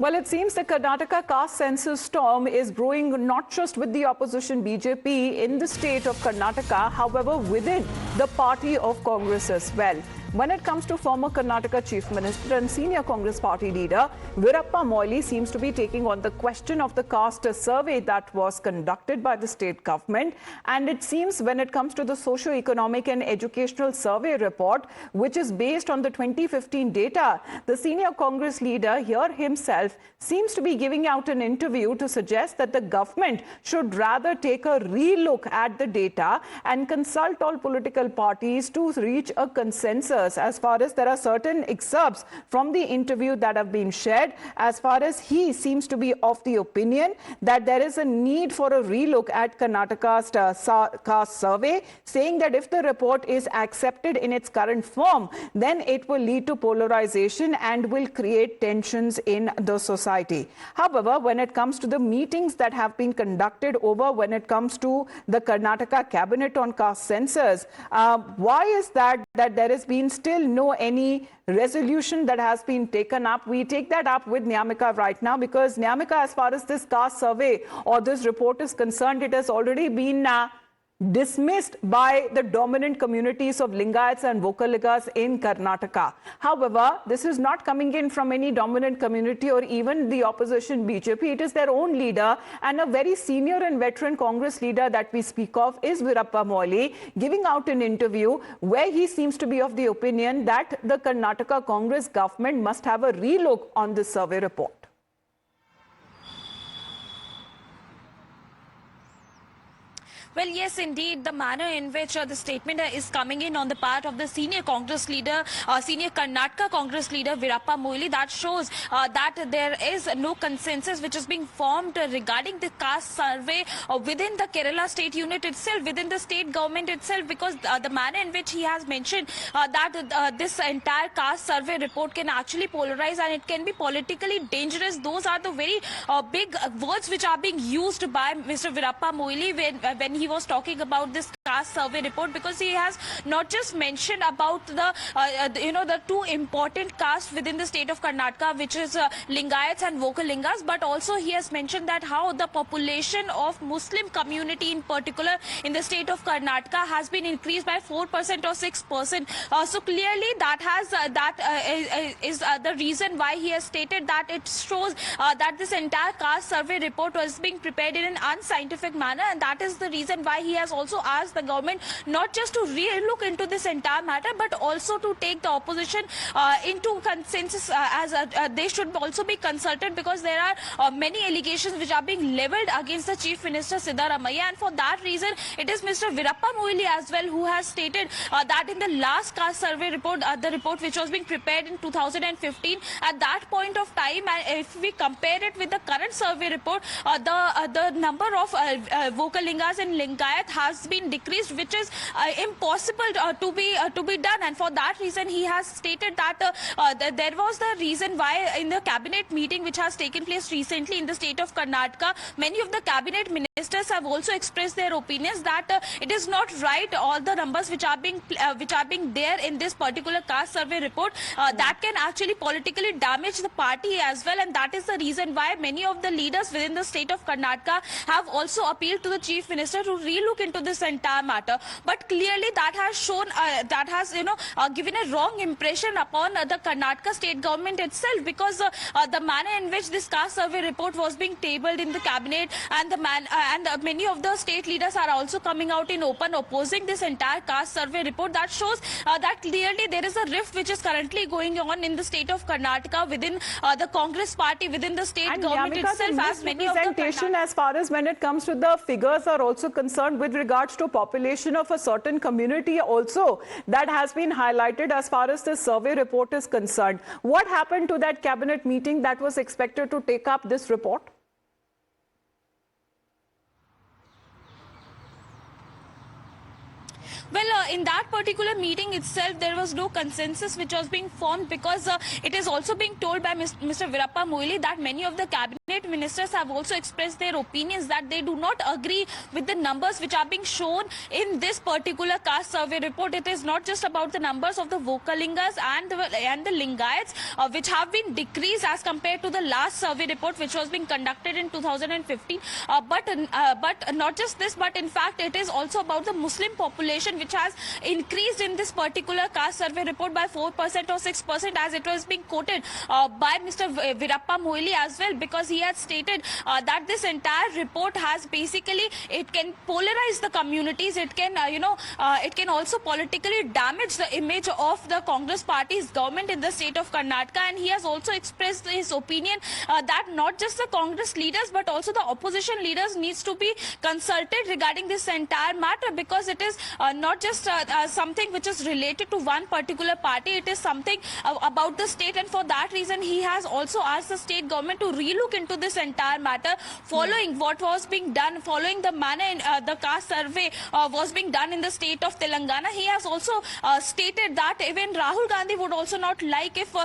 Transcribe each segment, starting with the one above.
Well, it seems the Karnataka caste census storm is brewing not just with the opposition BJP in the state of Karnataka, however, within the party of Congress as well. When it comes to former Karnataka Chief Minister and senior Congress party leader, Veerappa Moily seems to be taking on the question of the caste survey that was conducted by the state government. And it seems when it comes to the socio-economic and educational survey report, which is based on the 2015 data, the senior Congress leader here himself seems to be giving out an interview to suggest that the government should rather take a relook at the data and consult all political parties to reach a consensus, as far as there are certain excerpts from the interview that have been shared, as far as he seems to be of the opinion that there is a need for a relook at Karnataka's caste survey, saying that if the report is accepted in its current form, then it will lead to polarization and will create tensions in the society. However, when it comes to the meetings that have been conducted over when it comes to the Karnataka cabinet on caste census, why is that there has been still no any resolution that has been taken up? We take that up with Nyamika right now, because Nyamika, as far as this caste survey or this report is concerned, it has already been dismissed by the dominant communities of Lingayats and Vokalingas in Karnataka. However, this is not coming in from any dominant community or even the opposition BJP. It is their own leader, and a very senior and veteran Congress leader that we speak of is Veerappa Moily, giving out an interview where he seems to be of the opinion that the Karnataka Congress government must have a relook on this survey report. Well, yes, indeed, the manner in which the statement is coming in on the part of the senior Congress leader, senior Karnataka Congress leader Veerappa Moily, that shows that there is no consensus which is being formed regarding the caste survey within the Kerala state unit itself, within the state government itself, because the manner in which he has mentioned that this entire caste survey report can actually polarize and it can be politically dangerous. Those are the very big words which are being used by Mr. Veerappa Moily when he was talking about this caste survey report, because he has not just mentioned about the the two important castes within the state of Karnataka, which is Lingayats and Vokalingas, but also he has mentioned that how the population of Muslim community in particular in the state of Karnataka has been increased by 4% or 6%. So clearly that is the reason why he has stated that it shows that this entire caste survey report was being prepared in an unscientific manner, and that is the reason why he has also asked the government not just to re-look into this entire matter, but also to take the opposition into consensus, as they should also be consulted, because there are many allegations which are being leveled against the Chief Minister Siddaramaiah, and for that reason it is Mr. Veerappa Moily as well who has stated that in the last caste survey report, the report which was being prepared in 2015, at that point of time, if we compare it with the current survey report, the number of Vokalingas and Lingayat has been decreased, which is impossible to be done. And for that reason, he has stated that there was the reason why in the cabinet meeting which has taken place recently in the state of Karnataka, many of the cabinet ministers have also expressed their opinions that it is not right, all the numbers which are being there in this particular caste survey report, that can actually politically damage the party as well. And that is the reason why many of the leaders within the state of Karnataka have also appealed to the Chief Minister to relook into this entire matter. But clearly that has shown, given a wrong impression upon the Karnataka state government itself, because the manner in which this caste survey report was being tabled in the cabinet, and many of the state leaders are also coming out in open opposing this entire caste survey report, that shows that clearly there is a rift which is currently going on in the state of Karnataka within the Congress party, within the state and government Nyamika, itself, as many of the as far as when it comes to the figures are also concerned with regards to population of a certain community also, that has been highlighted as far as the survey report is concerned. What happened to that cabinet meeting that was expected to take up this report? Well, in that particular meeting itself, there was no consensus which was being formed because it is also being told by Mr. Virappa Moily that many of the cabinet ministers have also expressed their opinions that they do not agree with the numbers which are being shown in this particular caste survey report. It is not just about the numbers of the Vokalingas and the Lingayats which have been decreased as compared to the last survey report which was being conducted in 2015. But not just this, but in fact it is also about the Muslim population which has increased in this particular caste survey report by 4% or 6% as it was being quoted by Mr. Virappa Moily as well, because he had stated that this entire report has basically, it can polarize the communities, it can it can also politically damage the image of the Congress party's government in the state of Karnataka. And he has also expressed his opinion that not just the Congress leaders but also the opposition leaders needs to be consulted regarding this entire matter, because it is not just something which is related to one particular party, it is something about the state. And for that reason he has also asked the state government to relook into this entire matter, following what was being done, following the manner in the caste survey was being done in the state of Telangana. He has also stated that even Rahul Gandhi would also not like if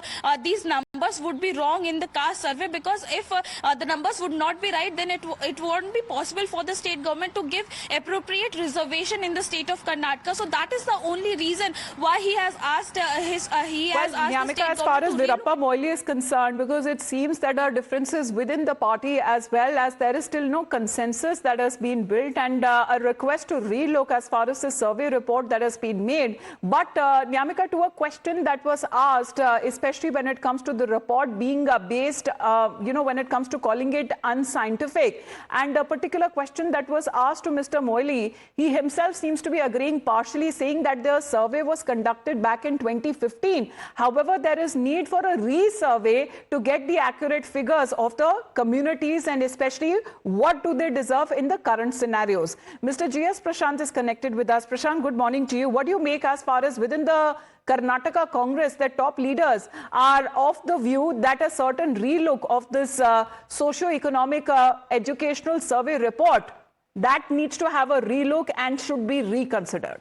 these numbers would be wrong in the caste survey, because if the numbers would not be right, then it won't be possible for the state government to give appropriate reservation in the state of Karnataka. So that is the only reason why he has asked Nyamika, as far as Virappa Moily is concerned, because it seems that there are differences within the party as well, as there is still no consensus that has been built, and a request to relook as far as the survey report that has been made. But Nyamika, to a question that was asked, especially when it comes to the report being based, when it comes to calling it unscientific, and a particular question that was asked to Mr. Moily, he himself seems to be agreeing partially, saying that the survey was conducted back in 2015. However, there is need for a resurvey to get the accurate figures of the communities and especially what do they deserve in the current scenarios. Mr. G.S. Prashant is connected with us. Prashant, good morning to you. What do you make as far as within the Karnataka Congress, the top leaders are of the view that a certain relook of this socio-economic educational survey report that needs to have a relook and should be reconsidered?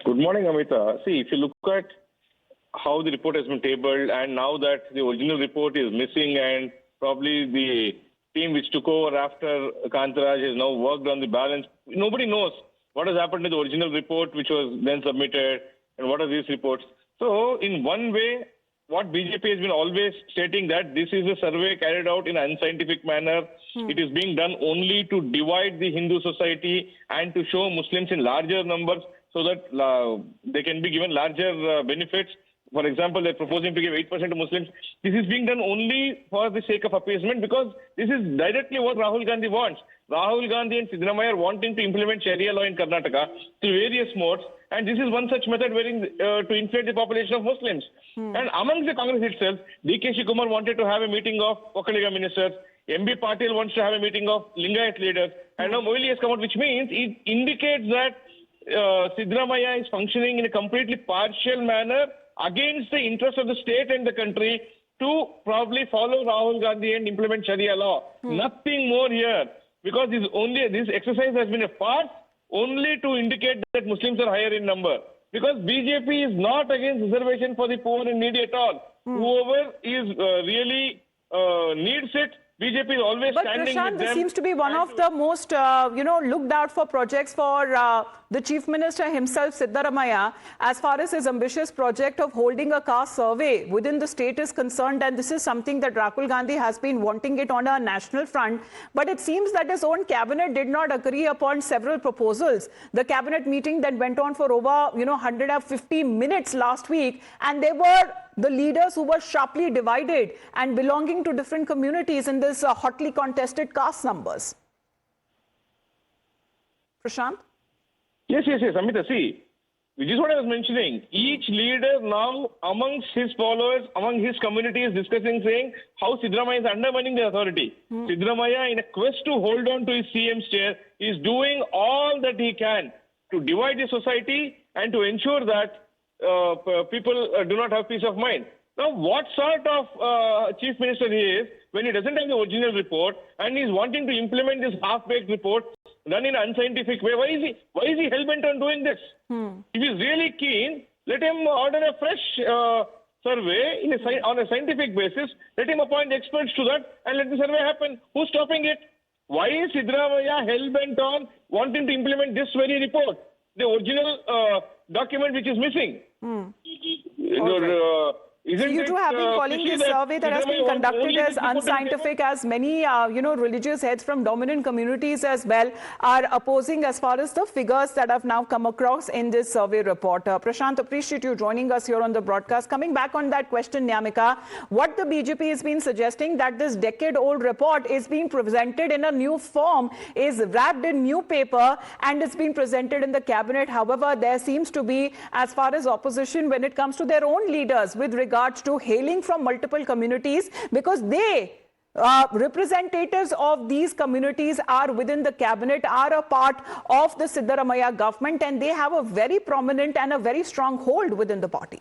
Good morning, Amita. See, if you look at how the report has been tabled, and now that the original report is missing and probably the team which took over after Kantaraj has now worked on the balance, nobody knows what has happened to the original report which was then submitted and what are these reports. So in one way, what BJP has been always stating that this is a survey carried out in an unscientific manner. It is being done only to divide the Hindu society and to show Muslims in larger numbers so that they can be given larger benefits. For example, they're proposing to give 8% to Muslims. This is being done only for the sake of appeasement, because this is directly what Rahul Gandhi wants. Rahul Gandhi and Siddaramaiah are wanting to implement Sharia law in Karnataka through various modes, and this is one such method wherein to inflate the population of Muslims. And amongst the Congress itself, D.K. Shikumar wanted to have a meeting of Vokalinga ministers, M.B. Patil wants to have a meeting of Lingayat leaders, and now Moily has come out, which means it indicates that Siddaramaiah is functioning in a completely partial manner against the interest of the state and the country to probably follow Rahul Gandhi and implement Sharia law. Nothing more here, because this exercise has been a farce only to indicate that Muslims are higher in number. Because BJP is not against reservation for the poor and needy at all. Whoever is really needs it, BJP is always standing with them. But Prashant, this seems to be one of the most, looked out for projects for the Chief Minister himself, Siddaramaiah, as far as his ambitious project of holding a caste survey within the state is concerned. And this is something that Rahul Gandhi has been wanting it on a national front. But it seems that his own cabinet did not agree upon several proposals. The cabinet meeting that went on for over, 150 minutes last week, and they were the leaders who were sharply divided and belonging to different communities in this hotly contested caste numbers. Prashant? Yes, Amita, see, which is what I was mentioning. Each leader now amongst his followers, among his community is discussing, saying how Siddaramaiah is undermining the authority. Siddaramaiah, in a quest to hold on to his CM's chair, is doing all that he can to divide the society and to ensure that people do not have peace of mind. Now, what sort of chief minister he is when he doesn't have the original report and he's wanting to implement this half-baked report done in an unscientific way. Why is he hell-bent on doing this? If he's really keen, let him order a fresh survey on a scientific basis. Let him appoint experts to that and let the survey happen. Who's stopping it? Why is Siddaramaiah hell-bent on wanting to implement this very report, the original document which is missing? So you two have been calling this survey that has been conducted as unscientific, as many, religious heads from dominant communities as well are opposing as far as the figures that have now come across in this survey report. Prashant, appreciate you joining us here on the broadcast. Coming back on that question, Nyamika, what the BJP has been suggesting that this decade-old report is being presented in a new form, is wrapped in new paper, and it's been presented in the cabinet. However, there seems to be, as far as opposition, when it comes to their own leaders, with regards to hailing from multiple communities, because they representatives of these communities are within the cabinet, are a part of the Siddaramaiah government, and they have a very prominent and a very strong hold within the party.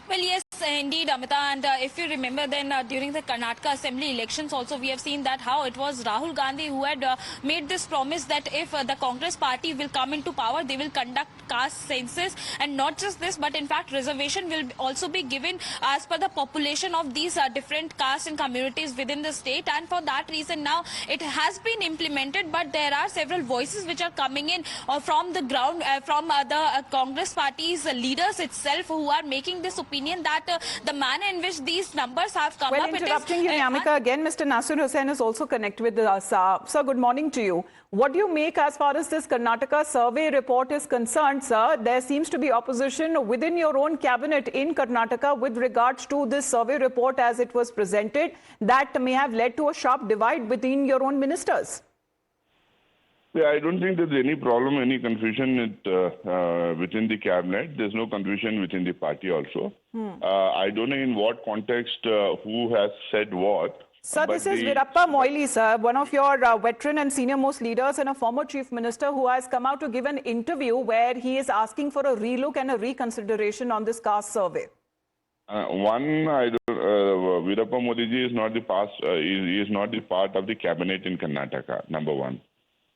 Well, yes, indeed, Amita. And if you remember, then during the Karnataka Assembly elections also, we have seen that how it was Rahul Gandhi who had made this promise that if the Congress party will come into power, they will conduct caste census. And not just this, but in fact, reservation will also be given as per the population of these different castes and communities within the state. And for that reason, now it has been implemented, but there are several voices which are coming in from the ground, from the Congress party's leaders itself, who are making this opinion that the manner in which these numbers have come up. Interrupting you, Nyamika, again, Mr. Nasir Hussain is also connected with us. Sir, good morning to you. What do you make as far as this Karnataka survey report is concerned, sir? There seems to be opposition within your own cabinet in Karnataka with regards to this survey report as it was presented, that may have led to a sharp divide between your own ministers. Yeah, I don't think there's any problem, any confusion within the cabinet. There's no confusion within the party also. I don't know in what context who has said what. Sir, this is Veerappa Moily, sir, one of your veteran and senior-most leaders and a former chief minister who has come out to give an interview where he is asking for a relook and a reconsideration on this caste survey. Veerappa Moily is not the is not the part of the cabinet in Karnataka, number one.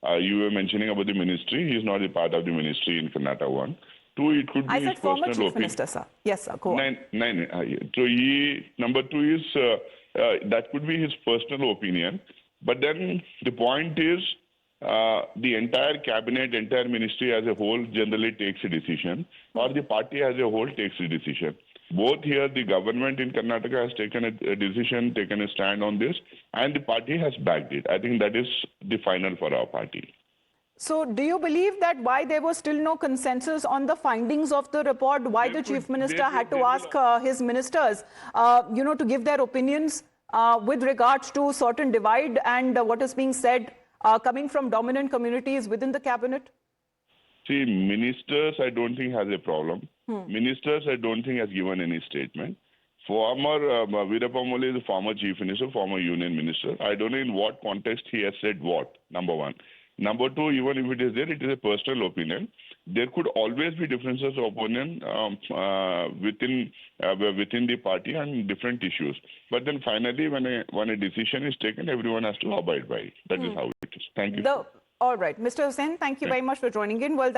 You were mentioning about the ministry. He is not a part of the ministry in Karnataka. One. Two, it could be I his said former personal chief minister, sir. Yes, sir. Go on. So number two is that could be his personal opinion. But then the point is the entire cabinet, entire ministry as a whole generally takes a decision, or the party as a whole takes a decision. Both here, the government in Karnataka has taken a decision, taken a stand on this, and the party has backed it. I think that is the final for our party. So do you believe that why there was still no consensus on the findings of the report, why the chief minister had to ask his ministers, to give their opinions with regards to certain divide and what is being said coming from dominant communities within the cabinet? See, ministers, I don't think has a problem. Ministers, I don't think has given any statement. Former Veerappa Moily is a former chief minister, former union minister. I don't know in what context he has said what, number one. Number two, even if it is there, it is a personal opinion. There could always be differences of opinion within the party on different issues. But then finally, when a decision is taken, everyone has to abide by it. That is how it is. Thank you. All right. Mr. Hussain, thank you very much for joining in. Well, that's